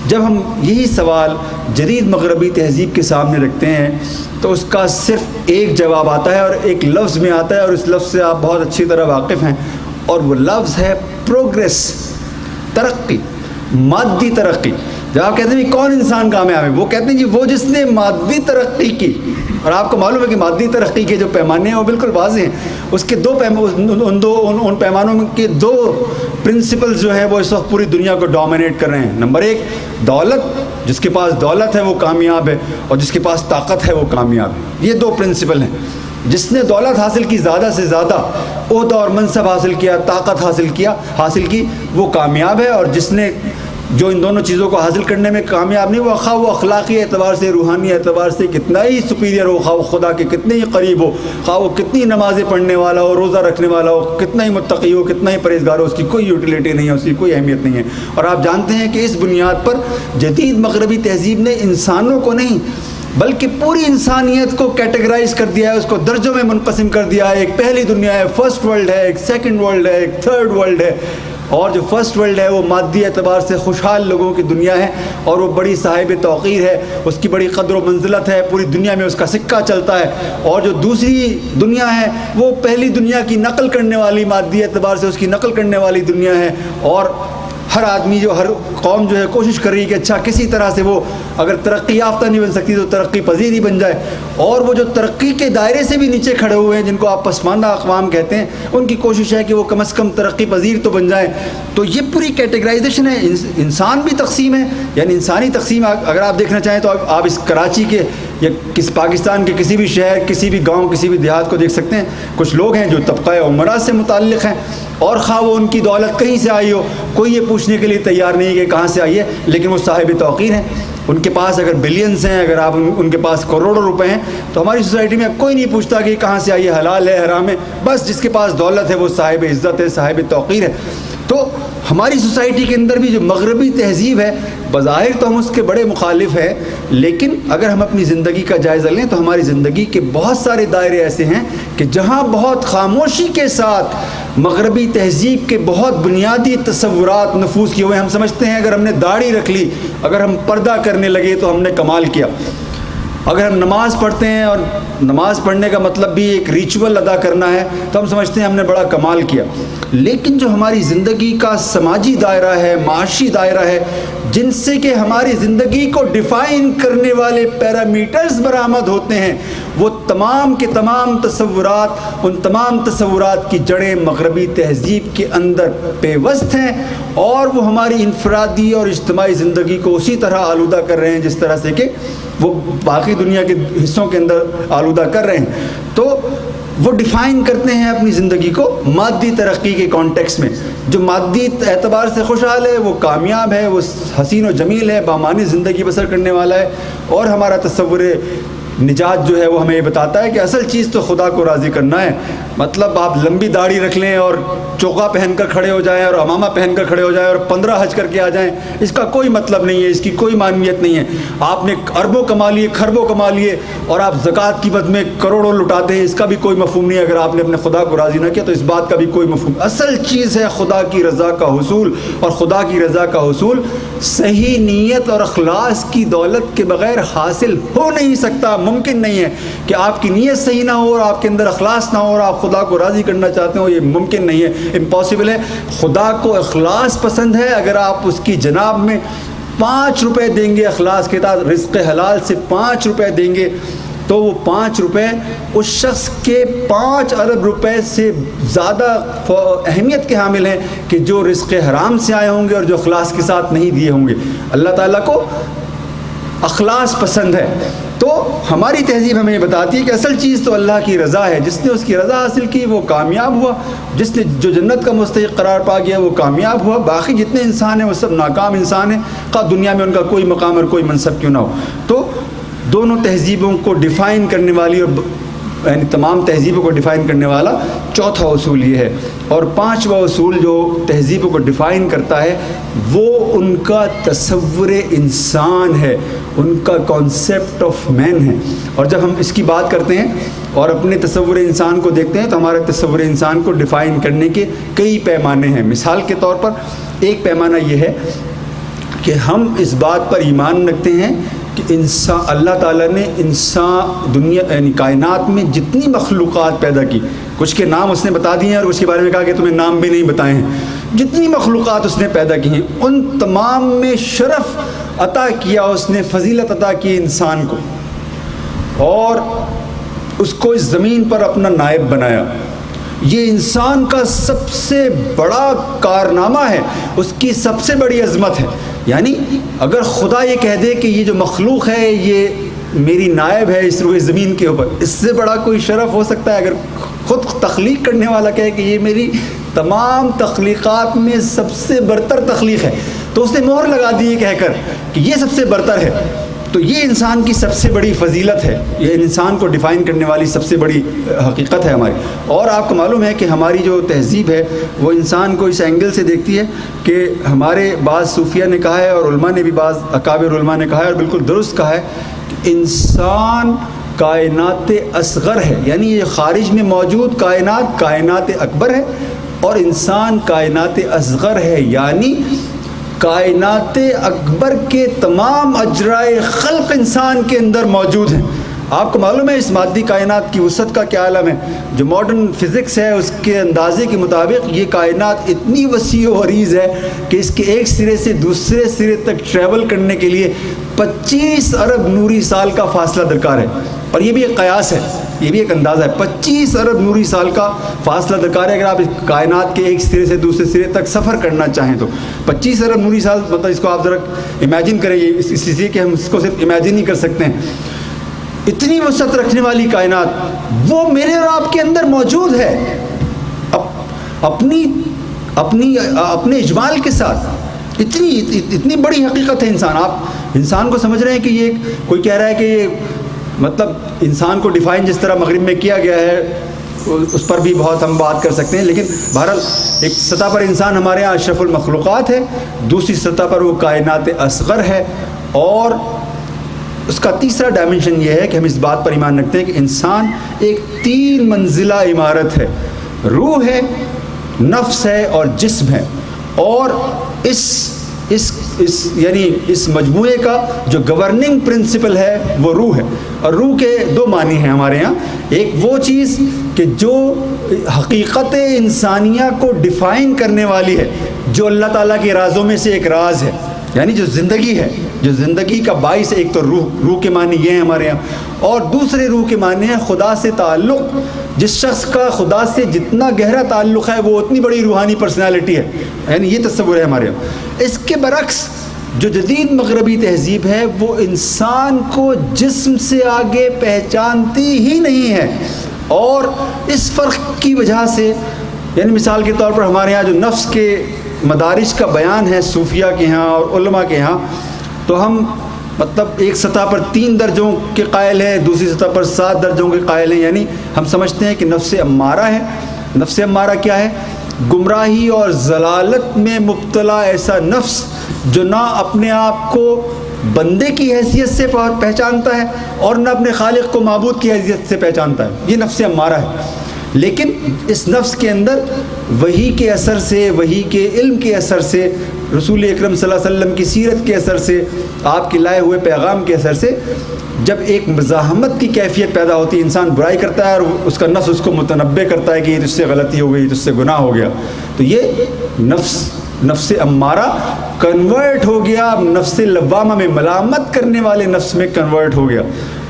جب ہم یہی سوال جدید مغربی تہذیب کے سامنے رکھتے ہیں تو اس کا صرف ایک جواب آتا ہے، اور ایک لفظ میں آتا ہے، اور اس لفظ سے آپ بہت اچھی طرح واقف ہیں، اور وہ لفظ ہے پروگریس، ترقی، مادی ترقی۔ جب آپ کہتے ہیں کہ کون انسان کامیاب ہے، وہ کہتے ہیں جی وہ جس نے مادی ترقی کی، اور آپ کو معلوم ہے کہ مادی ترقی کے جو پیمانے ہیں وہ بالکل واضح ہیں۔ اس کے ان پیمانوں کے دو پرنسپلز جو ہے وہ اس وقت پوری دنیا کو ڈومینیٹ کر رہے ہیں۔ نمبر ایک، دولت، جس کے پاس دولت ہے وہ کامیاب ہے، اور جس کے پاس طاقت ہے وہ کامیاب ہے۔ یہ دو پرنسپل ہیں۔ جس نے دولت حاصل کی، زیادہ سے زیادہ عہدہ اور منصب حاصل کیا، طاقت حاصل کی، وہ کامیاب ہے، اور جس نے جو ان دونوں چیزوں کو حاصل کرنے میں کامیاب نہیں، خواہ وہ اخلاقی اعتبار سے، روحانی اعتبار سے کتنا ہی سپیریئر ہو، خواہ وہ خدا کے کتنے ہی قریب ہو، خواہ وہ کتنی نمازیں پڑھنے والا ہو، روزہ رکھنے والا ہو، کتنا ہی متقی ہو، کتنا ہی پرہیزگار ہو، اس کی کوئی یوٹیلیٹی نہیں ہے، اس کی کوئی اہمیت نہیں ہے۔ اور آپ جانتے ہیں کہ اس بنیاد پر جدید مغربی تہذیب نے انسانوں کو نہیں بلکہ پوری انسانیت کو کیٹیگرائز کر دیا ہے، اس کو درجوں میں منقسم کر دیا ہے۔ ایک پہلی دنیا ہے، فرسٹ ورلڈ ہے، ایک سیکنڈ ورلڈ ہے، ایک تھرڈ ورلڈ ہے، اور جو فرسٹ ورلڈ ہے وہ مادی اعتبار سے خوشحال لوگوں کی دنیا ہے، اور وہ بڑی صاحب توقیر ہے، اس کی بڑی قدر و منزلت ہے، پوری دنیا میں اس کا سکہ چلتا ہے۔ اور جو دوسری دنیا ہے وہ پہلی دنیا کی نقل کرنے والی، مادی اعتبار سے اس کی نقل کرنے والی دنیا ہے، اور ہر آدمی ہر قوم جو ہے کوشش کر رہی ہے کہ اچھا کسی طرح سے وہ اگر ترقی یافتہ نہیں بن سکتی تو ترقی پذیر ہی بن جائے، اور وہ جو ترقی کے دائرے سے بھی نیچے کھڑے ہوئے ہیں جن کو آپ پسماندہ اقوام کہتے ہیں، ان کی کوشش ہے کہ وہ کم از کم ترقی پذیر تو بن جائیں۔ تو یہ پوری کیٹیگرائزیشن ہے، انسان بھی تقسیم ہے، یعنی انسانی تقسیم اگر آپ دیکھنا چاہیں تو آپ اس کراچی کے یا پاکستان کے کسی بھی شہر، کسی بھی گاؤں، کسی بھی دیہات کو دیکھ سکتے ہیں۔ کچھ لوگ ہیں جو طبقہ عمرہ سے متعلق ہیں، اور خواہ وہ ان کی دولت کہیں سے آئی ہو، کوئی یہ پوچھنے کے لیے تیار نہیں کہ کہاں سے آئی ہے، لیکن وہ صاحب توقیر ہیں، ان کے پاس اگر بلینز ہیں، اگر آپ ان کے پاس کروڑوں روپے ہیں، تو ہماری سوسائٹی میں کوئی نہیں پوچھتا کہ کہاں سے آئی ہے، حلال ہے حرام ہے، بس جس کے پاس دولت ہے وہ صاحب عزت ہے، صاحب توقیر ہے۔ تو ہماری سوسائٹی کے اندر بھی جو مغربی تہذیب ہے، بظاہر تو ہم اس کے بڑے مخالف ہیں، لیکن اگر ہم اپنی زندگی کا جائزہ لیں تو ہماری زندگی کے بہت سارے دائرے ایسے ہیں کہ جہاں بہت خاموشی کے ساتھ مغربی تہذیب کے بہت بنیادی تصورات نفوذ کیے ہوئے ہیں۔ ہم سمجھتے ہیں اگر ہم نے داڑھی رکھ لی، اگر ہم پردہ کرنے لگے تو ہم نے کمال کیا، اگر ہم نماز پڑھتے ہیں اور نماز پڑھنے کا مطلب بھی ایک ریچول ادا کرنا ہے تو ہم سمجھتے ہیں ہم نے بڑا کمال کیا۔ لیکن جو ہماری زندگی کا سماجی دائرہ ہے، معاشی دائرہ ہے، جن سے کہ ہماری زندگی کو ڈیفائن کرنے والے پیرامیٹرز برآمد ہوتے ہیں، وہ تمام کے تمام تصورات، ان تمام تصورات کی جڑیں مغربی تہذیب کے اندر پیوست ہیں، اور وہ ہماری انفرادی اور اجتماعی زندگی کو اسی طرح آلودہ کر رہے ہیں جس طرح سے کہ وہ باقی دنیا کے حصوں کے اندر آلودہ کر رہے ہیں۔ تو وہ ڈیفائن کرتے ہیں اپنی زندگی کو مادی ترقی کے کانٹیکس میں۔ جو مادی اعتبار سے خوشحال ہے وہ کامیاب ہے، وہ حسین و جمیل ہے، بامانی زندگی بسر کرنے والا ہے، اور ہمارا تصور نجات جو ہے وہ ہمیں یہ بتاتا ہے کہ اصل چیز تو خدا کو راضی کرنا ہے۔ مطلب آپ لمبی داڑھی رکھ لیں اور چوکا پہن کر کھڑے ہو جائیں اور عمامہ پہن کر کھڑے ہو جائیں اور 15 حج کر کے آ جائیں، اس کا کوئی مطلب نہیں ہے، اس کی کوئی معنیت نہیں ہے۔ آپ نے اربوں کما لیے، خربوں کما لیے، اور آپ زکوٰۃ کی بد میں کروڑوں لٹاتے ہیں، اس کا بھی کوئی مفہوم نہیں ہے۔ اگر آپ نے اپنے خدا کو راضی نہ کیا تو اس بات کا بھی کوئی مفہوم۔ اصل چیز ہے خدا کی رضا کا حصول، اور خدا کی رضا کا حصول صحیح نیت اور اخلاص کی دولت کے بغیر حاصل ہو نہیں سکتا۔ ممکن نہیں ہے کہ آپ کی نیت صحیح نہ ہو اور آپ کے اندر اخلاص نہ ہو اور آپ خدا کو راضی کرنا چاہتے ہو، یہ ممکن نہیں ہے، امپاسبل ہے۔ خدا کو اخلاص پسند ہے۔ اگر آپ اس کی جناب میں 5 روپے دیں گے اخلاص کے ساتھ، رزق حلال سے 5 روپے دیں گے، تو وہ 5 روپے اس شخص کے 5 ارب روپے سے زیادہ اہمیت کے حامل ہیں کہ جو رزق حرام سے آئے ہوں گے اور جو اخلاص کے ساتھ نہیں دیے ہوں گے۔ اللہ تعالیٰ کو اخلاص پسند ہے۔ تو ہماری تہذیب ہمیں یہ بتاتی ہے کہ اصل چیز تو اللہ کی رضا ہے۔ جس نے اس کی رضا حاصل کی وہ کامیاب ہوا، جس نے جو جنت کا مستحق قرار پا گیا وہ کامیاب ہوا۔ باقی جتنے انسان ہیں وہ سب ناکام انسان ہیں، خواہ دنیا میں ان کا کوئی مقام اور کوئی منصب کیوں نہ ہو۔ تو دونوں تہذیبوں کو ڈیفائن کرنے والی، اور یعنی تمام تہذیبوں کو ڈیفائن کرنے والا چوتھا اصول یہ ہے۔ اور 5واں اصول جو تہذیبوں کو ڈیفائن کرتا ہے وہ ان کا تصور انسان ہے، ان کا کانسیپٹ آف مین ہے۔ اور جب ہم اس کی بات کرتے ہیں اور اپنے تصور انسان کو دیکھتے ہیں تو ہمارے تصور انسان کو ڈیفائن کرنے کے کئی پیمانے ہیں۔ مثال کے طور پر ایک پیمانہ یہ ہے کہ ہم اس بات پر ایمان رکھتے ہیں کہ انسان، اللہ تعالیٰ نے انسان دنیا یعنی کائنات میں جتنی مخلوقات پیدا کی، کچھ کے نام اس نے بتا دیے ہیں اور کچھ کے بارے میں کہا کہ تمہیں نام بھی نہیں بتائے ہیں، جتنی مخلوقات اس نے پیدا کی ہیں ان تمام میں شرف عطا کیا، اس نے فضیلت عطا کی انسان کو، اور اس کو اس زمین پر اپنا نائب بنایا۔ یہ انسان کا سب سے بڑا کارنامہ ہے، اس کی سب سے بڑی عظمت ہے۔ یعنی اگر خدا یہ کہہ دے کہ یہ جو مخلوق ہے یہ میری نائب ہے اس روئے زمین کے اوپر، اس سے بڑا کوئی شرف ہو سکتا ہے؟ اگر خود تخلیق کرنے والا کہے کہ یہ میری تمام تخلیقات میں سب سے برتر تخلیق ہے، تو تو اس نے مہر لگا دی کہہ کر کہ یہ سب سے برتر ہے. تو یہ انسان کی سب سے بڑی فضیلت ہے, یہ انسان کو ڈیفائن کرنے والی سب سے بڑی حقیقت ہے ہماری. اور آپ کو معلوم ہے کہ ہماری جو تہذیب ہے وہ انسان کو اس اینگل سے دیکھتی ہے کہ ہمارے بعض صوفیہ نے کہا ہے اور علماء نے بھی, بعض اکابر علماء نے کہا ہے اور بالکل درست کہا ہے کہ انسان کائنات اصغر ہے, یعنی یہ خارج میں موجود کائنات کائنات اکبر ہے, اور انسان کائنات اصغر ہے, یعنی کائنات اکبر کے تمام اجرائے خلق انسان کے اندر موجود ہیں. آپ کو معلوم ہے اس مادی کائنات کی وسعت کا کیا عالم ہے. جو ماڈرن فزکس ہے اس کے اندازے کے مطابق یہ کائنات اتنی وسیع و عریض ہے کہ اس کے ایک سرے سے دوسرے سرے تک ٹریول کرنے کے لیے 25 ارب نوری سال کا فاصلہ درکار ہے. اور یہ بھی ایک قیاس ہے, یہ بھی ایک اندازہ ہے, 25 ارب نوری سال کا فاصلہ درکار ہے. اگر آپ اس کائنات کے ایک سرے سے دوسرے سرے تک سفر کرنا چاہیں تو 25 ارب نوری سال, مطلب اس کو آپ ذرا امیجن کریں, یہ اس لیے کہ ہم اس کو صرف امیجن ہی کر سکتے ہیں. اتنی وسعت رکھنے والی کائنات وہ میرے اور آپ کے اندر موجود ہے اپنے اجمال کے ساتھ. اتنی بڑی حقیقت ہے انسان. آپ انسان کو سمجھ رہے ہیں کہ یہ کوئی کہہ رہا ہے کہ مطلب انسان کو ڈیفائن جس طرح مغرب میں کیا گیا ہے اس پر بھی بہت ہم بات کر سکتے ہیں, لیکن بہرحال ایک سطح پر انسان ہمارے یہاں اشرف المخلوقات ہے, دوسری سطح پر وہ کائنات اصغر ہے, اور اس کا تیسرا ڈائمنشن یہ ہے کہ ہم اس بات پر ایمان رکھتے ہیں کہ انسان ایک 3 منزلہ عمارت ہے. روح ہے, نفس ہے اور جسم ہے. اور یعنی اس مجموعے کا جو گورننگ پرنسپل ہے وہ روح ہے. اور روح کے 2 معنی ہیں ہمارے یہاں. ایک وہ چیز کہ جو حقیقت انسانیہ کو ڈیفائن کرنے والی ہے, جو اللہ تعالیٰ کے رازوں میں سے ایک راز ہے, یعنی جو زندگی ہے, جو زندگی کا باعث ہے. ایک تو روح کے معنی یہ ہیں ہمارے یہاں, اور دوسرے روح کے معنی ہیں خدا سے تعلق. جس شخص کا خدا سے جتنا گہرا تعلق ہے وہ اتنی بڑی روحانی پرسنالٹی ہے, یعنی یہ تصور ہے ہمارے یہاں. اس کے برعکس جو جدید مغربی تہذیب ہے وہ انسان کو جسم سے آگے پہچانتی ہی نہیں ہے. اور اس فرق کی وجہ سے, یعنی مثال کے طور پر ہمارے یہاں جو نفس کے مدارج کا بیان ہے صوفیہ کے ہاں اور علماء کے ہاں, تو ہم مطلب ایک سطح پر 3 درجوں کے قائل ہیں, دوسری سطح پر 7 درجوں کے قائل ہیں. یعنی ہم سمجھتے ہیں کہ نفس امارہ ہے. نفس امارہ کیا ہے؟ گمراہی اور ضلالت میں مبتلا ایسا نفس جو نہ اپنے آپ کو بندے کی حیثیت سے پہچانتا ہے اور نہ اپنے خالق کو معبود کی حیثیت سے پہچانتا ہے. یہ نفس امارہ ہے. لیکن اس نفس کے اندر وحی کے اثر سے, وحی کے علم کے اثر سے, رسول اکرم صلی اللہ علیہ وسلم کی سیرت کے اثر سے, آپ کے لائے ہوئے پیغام کے اثر سے جب ایک مزاحمت کی کیفیت پیدا ہوتی ہے, انسان برائی کرتا ہے اور اس کا نفس اس کو متنبع کرتا ہے کہ یہ تجھ سے غلطی ہو گئی, تجھ سے گناہ ہو گیا, تو یہ نفس امارہ کنورٹ ہو گیا نفس لوامہ میں, ملامت کرنے والے نفس میں کنورٹ ہو گیا.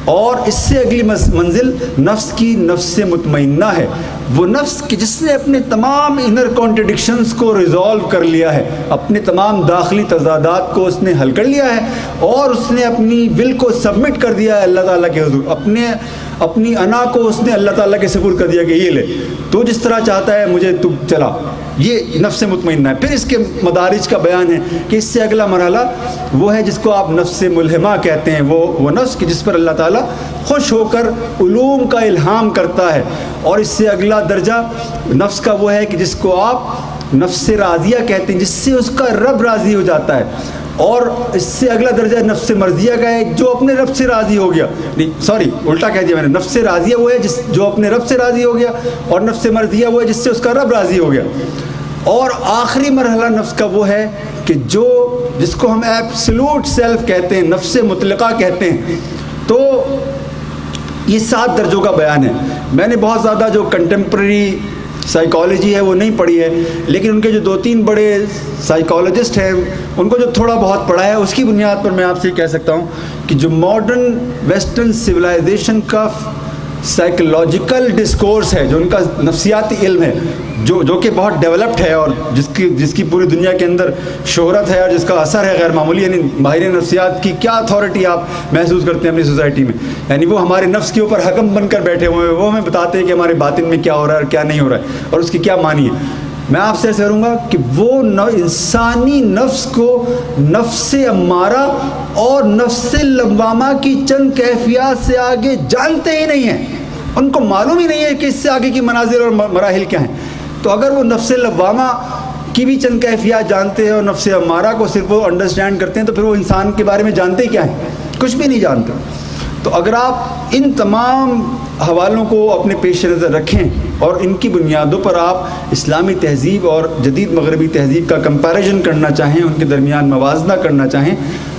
اور اس سے اگلی منزل نفس کی نفس مطمئنہ ہے. وہ نفس کہ جس نے اپنے تمام انر کانٹرڈکشنز کو ریزالو کر لیا ہے, اپنے تمام داخلی تضادات کو اس نے حل کر لیا ہے, اور اس نے اپنی ول کو سبمٹ کر دیا ہے اللہ تعالیٰ کے حضور. اپنی انا کو اس نے اللہ تعالیٰ کے سپرد کر دیا کہ یہ لے, تو جس طرح چاہتا ہے مجھے تو چلا. یہ نفس مطمئنہ ہے. پھر اس کے مدارج کا بیان ہے کہ اس سے اگلا مرحلہ وہ ہے جس کو آپ نفس ملہمہ کہتے ہیں. وہ نفس کہ جس پر اللہ تعالیٰ خوش ہو کر علوم کا الہام کرتا ہے. اور اس سے اگلا درجہ نفس کا وہ ہے کہ جس کو آپ نفس راضیہ کہتے ہیں, جس سے اس کا رب راضی ہو جاتا ہے. اور اس سے اگلا درجہ نفس مرضیہ کا ہے جو اپنے رب سے راضی ہو گیا. نہیں سوری, الٹا کہہ دیا میں نے. نفس راضیہ وہ ہے جو اپنے رب سے راضی ہو گیا, اور نفس مرضیہ وہ ہے جس سے اس کا رب راضی ہو گیا. اور آخری مرحلہ نفس کا وہ ہے کہ جس کو ہم ایبسلوٹ سیلف کہتے ہیں, نفس مطلقہ کہتے ہیں. تو یہ 7 درجوں کا بیان ہے. میں نے بہت زیادہ جو کنٹمپرری سائیکالوجی ہے وہ نہیں پڑھی ہے, لیکن ان کے جو 2-3 بڑے سائیکالوجسٹ ہیں ان کو جو تھوڑا بہت پڑھا ہے اس کی بنیاد پر میں آپ سے یہ کہہ سکتا ہوں کہ جو ماڈرن ویسٹرن سویلائزیشن کا سائیکولوجیکل ڈسکورس ہے, جو ان کا نفسیاتی علم ہے, جو کہ بہت ڈیولپڈ ہے, اور جس کی پوری دنیا کے اندر شہرت ہے اور جس کا اثر ہے غیر معمولی. یعنی ماہر نفسیات کی کیا اتھارٹی آپ محسوس کرتے ہیں اپنی سوسائٹی میں. یعنی وہ ہمارے نفس کے اوپر حکم بن کر بیٹھے ہوئے ہیں, وہ ہمیں بتاتے ہیں کہ ہمارے باطن میں کیا ہو رہا ہے اور کیا نہیں ہو رہا ہے اور اس کی کیا معنی ہے. میں آپ سے ایسے کروں گا کہ وہ انسانی نفس کو نفس امارہ اور نفس لوامہ کی چند کیفیات سے آگے جانتے ہی نہیں ہیں، ان کو معلوم ہی نہیں ہے کہ اس سے آگے کی منازل اور مراحل کیا ہیں۔ تو اگر وہ نفس لوامہ کی بھی چند کیفیات جانتے ہیں اور نفس امارہ کو صرف وہ انڈرسٹینڈ کرتے ہیں، تو پھر وہ انسان کے بارے میں جانتے کیا ہیں؟ کچھ بھی نہیں جانتے۔ تو اگر آپ ان تمام حوالوں کو اپنے پیش نظر رکھیں اور ان کی بنیادوں پر آپ اسلامی تہذیب اور جدید مغربی تہذیب کا کمپیریزن کرنا چاہیں، ان کے درمیان موازنہ کرنا چاہیں،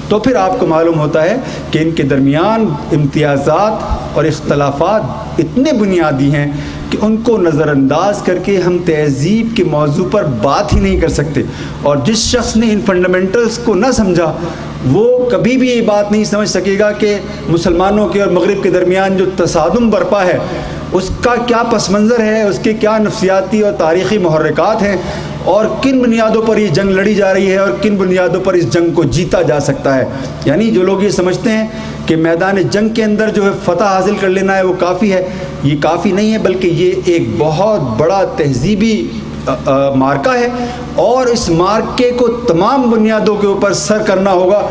تو پھر آپ کو معلوم ہوتا ہے کہ ان کے درمیان امتیازات اور اختلافات اتنے بنیادی ہیں کہ ان کو نظر انداز کر کے ہم تہذیب کے موضوع پر بات ہی نہیں کر سکتے۔ اور جس شخص نے ان فنڈامنٹلز کو نہ سمجھا وہ کبھی بھی یہ بات نہیں سمجھ سکے گا کہ مسلمانوں کے اور مغرب کے درمیان جو تصادم برپا ہے اس کا کیا پس منظر ہے، اس کے کیا نفسیاتی اور تاریخی محرکات ہیں، اور کن بنیادوں پر یہ جنگ لڑی جا رہی ہے اور کن بنیادوں پر اس جنگ کو جیتا جا سکتا ہے۔ یعنی جو لوگ یہ سمجھتے ہیں کہ میدان جنگ کے اندر جو ہے فتح حاصل کر لینا ہے وہ کافی ہے، یہ کافی نہیں ہے، بلکہ یہ ایک بہت بڑا تہذیبی مارکہ ہے، اور اس مارکے کو تمام بنیادوں کے اوپر سر کرنا ہوگا،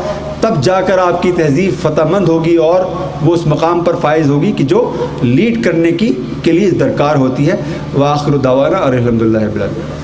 تب جا کر آپ کی تہذیب فتح مند ہوگی اور وہ اس مقام پر فائز ہوگی کہ جو لیڈ کرنے کے لیے درکار ہوتی ہے۔ وآخر دعوانا الحمدللہ رب العالمین۔